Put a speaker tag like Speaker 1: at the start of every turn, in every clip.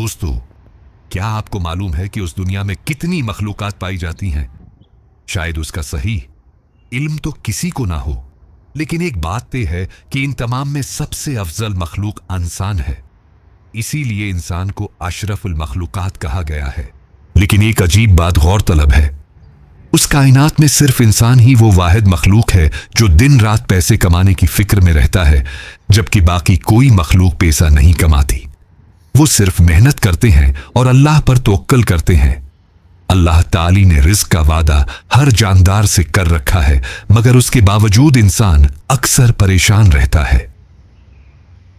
Speaker 1: दोस्तों, क्या आपको मालूम है कि उस दुनिया में कितनी मखलूकात पाई जाती हैं? शायद उसका सही इल्म तो किसी को ना हो, लेकिन एक बात तय है कि इन तमाम में सबसे अफजल मखलूक इंसान है। इसीलिए इंसान को अशरफुल मखलूकात कहा गया है। लेकिन एक अजीब बात गौर तलब है, उस कायनात में सिर्फ इंसान ही वो वाहिद मखलूक है जो दिन रात पैसे कमाने की फिक्र में रहता है, जबकि बाकी कोई मखलूक पैसा नहीं कमाती। वो सिर्फ मेहनत करते हैं और अल्लाह पर तवक्कल करते हैं। अल्लाह ताली ने रिस्क का वादा हर जानदार से कर रखा है, मगर उसके बावजूद इंसान अक्सर परेशान रहता है।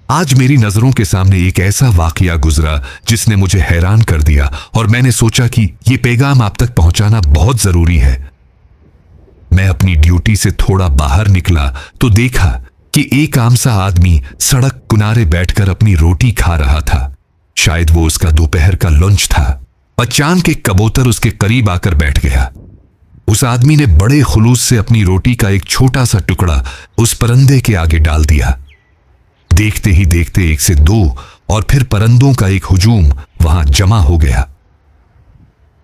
Speaker 1: आज मेरी नजरों के सामने एक ऐसा वाकया गुजरा जिसने मुझे हैरान कर दिया और मैंने सोचा कि यह पैगाम आप तक पहुंचाना बहुत जरूरी है। मैं अपनी ड्यूटी से थोड़ा बाहर निकला तो देखा कि एक आमसा आदमी सड़क किनारे बैठकर अपनी रोटी खा रहा था। शायद वो उसका दोपहर का लंच था। अचानक एक कबूतर उसके करीब आकर बैठ गया। उस आदमी ने बड़े खुलूस से अपनी रोटी का एक छोटा सा टुकड़ा उस परिंदे के आगे डाल दिया। देखते ही देखते एक से दो और फिर परिंदों का एक हुजूम वहां जमा हो गया।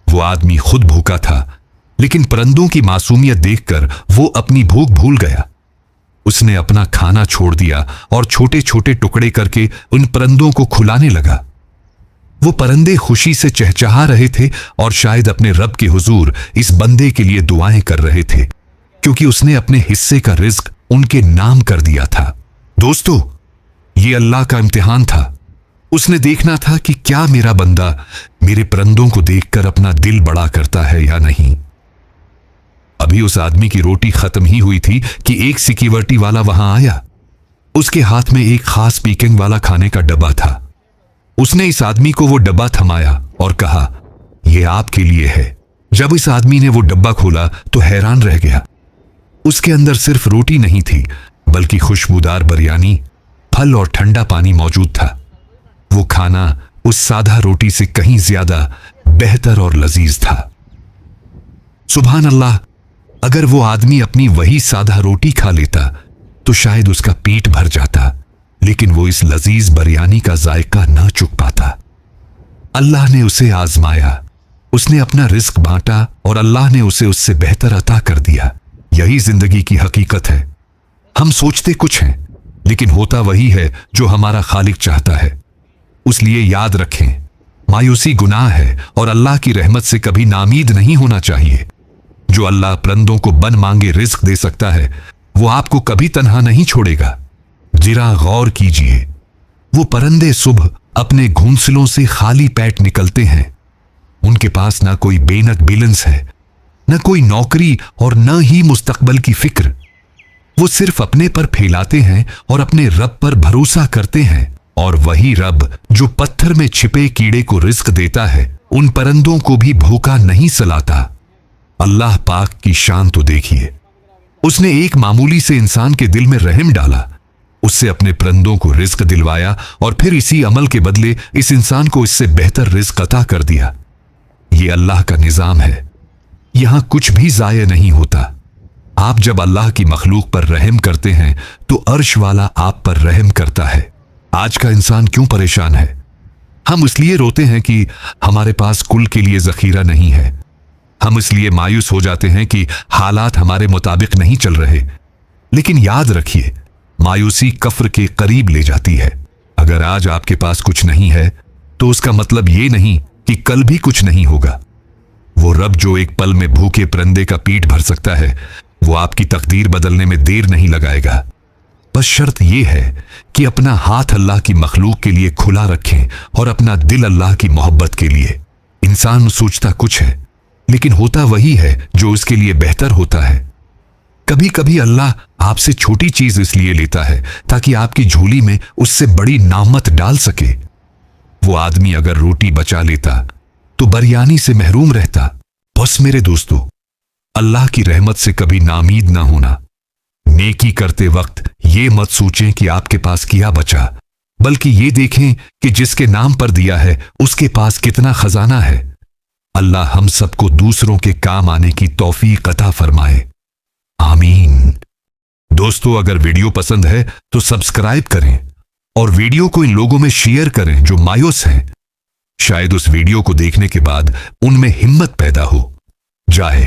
Speaker 1: वो आदमी खुद भूखा था, लेकिन परिंदों की मासूमियत देखकर वो अपनी भूख भूल गया। उसने अपना खाना छोड़ दिया और छोटे छोटे टुकड़े करके उन परिंदों को खिलाने लगा। वो परिंदे खुशी से चहचहा रहे थे और शायद अपने रब के हुजूर इस बंदे के लिए दुआएं कर रहे थे, क्योंकि उसने अपने हिस्से का रिज्क उनके नाम कर दिया था। दोस्तों, ये अल्लाह का इम्तिहान था। उसने देखना था कि क्या मेरा बंदा मेरे परिंदों को देखकर अपना दिल बड़ा करता है या नहीं। अभी उस आदमी की रोटी खत्म ही हुई थी कि एक सिक्योरिटी वाला वहां आया। उसके हाथ में एक खास स्पीकिंग वाला खाने का डब्बा था। उसने इस आदमी को वो डब्बा थमाया और कहा, यह आपके लिए है। जब इस आदमी ने वो डब्बा खोला तो हैरान रह गया। उसके अंदर सिर्फ रोटी नहीं थी, बल्कि खुशबूदार बिरयानी, फल और ठंडा पानी मौजूद था। वो खाना उस सादा रोटी से कहीं ज्यादा बेहतर और लजीज था। सुभान अल्लाह, अगर वो आदमी अपनी वही सादा रोटी खा लेता तो शायद उसका पेट भर जाता, लेकिन वो इस लजीज बिरयानी का जायका न चुक पाता। अल्लाह ने उसे आजमाया, उसने अपना रिस्क बांटा और अल्लाह ने उसे उससे बेहतर अता कर दिया। यही जिंदगी की हकीकत है। हम सोचते कुछ हैं, लेकिन होता वही है जो हमारा खालिक चाहता है। इसलिए याद रखें, मायूसी गुनाह है और अल्लाह की रहमत से कभी नामीद नहीं होना चाहिए। जो अल्लाह परिंदों को बन मांगे रिस्क दे सकता है, वो आपको कभी तन्हा नहीं छोड़ेगा। जरा गौर कीजिए, वो परिंदे सुबह अपने घोंसलों से खाली पेट निकलते हैं। उनके पास ना कोई बेनक बैलेंस है, न कोई नौकरी और न ही मुस्तकबल की फिक्र। वो सिर्फ अपने पर फैलाते हैं और अपने रब पर भरोसा करते हैं। और वही रब जो पत्थर में छिपे कीड़े को रिस्क देता है, उन परिंदों को भी भूखा नहीं सलाता। अल्लाह पाक की शान तो देखिए। उसने एक मामूली से इंसान के दिल में रहम डाला, उससे अपने परिंदों को रिस्क दिलवाया और फिर इसी अमल के बदले इस इंसान को इससे बेहतर रिस्क अता कर दिया। यह अल्लाह का निजाम है। यहां कुछ भी जाया नहीं होता। आप जब अल्लाह की मखलूक पर रहम करते हैं तो अर्श वाला आप पर रहम करता है। आज का इंसान क्यों परेशान है? हम इसलिए रोते हैं कि हमारे पास कुल के लिए जखीरा नहीं है। हम इसलिए मायूस हो जाते हैं कि हालात हमारे मुताबिक नहीं चल रहे। लेकिन याद रखिए, मायूसी कफ्र के करीब ले जाती है। अगर आज आपके पास कुछ नहीं है तो उसका मतलब ये नहीं कि कल भी कुछ नहीं होगा। वो रब जो एक पल में भूखे परिंदे का पेट भर सकता है, वो आपकी तकदीर बदलने में देर नहीं लगाएगा। बस शर्त यह है कि अपना हाथ अल्लाह की मखलूक के लिए खुला रखें और अपना दिल अल्लाह की मोहब्बत के लिए। इंसान सोचता कुछ है, लेकिन होता वही है जो उसके लिए बेहतर होता है। कभी कभी अल्लाह आपसे छोटी चीज इसलिए लेता है ताकि आपकी झोली में उससे बड़ी नामत डाल सके। वो आदमी अगर रोटी बचा लेता तो बिरयानी से महरूम रहता। बस मेरे दोस्तों, अल्लाह की रहमत से कभी नामीद ना होना। नेकी करते वक्त ये मत सोचें कि आपके पास क्या बचा, बल्कि ये देखें कि जिसके नाम पर दिया है उसके पास कितना खजाना है। अल्लाह हम सबको दूसरों के काम आने की तौफीक अता फरमाए। आमीन। दोस्तों, अगर वीडियो पसंद है तो सब्सक्राइब करें और वीडियो को इन लोगों में शेयर करें जो मायूस हैं। शायद उस वीडियो को देखने के बाद उनमें हिम्मत पैदा हो जाए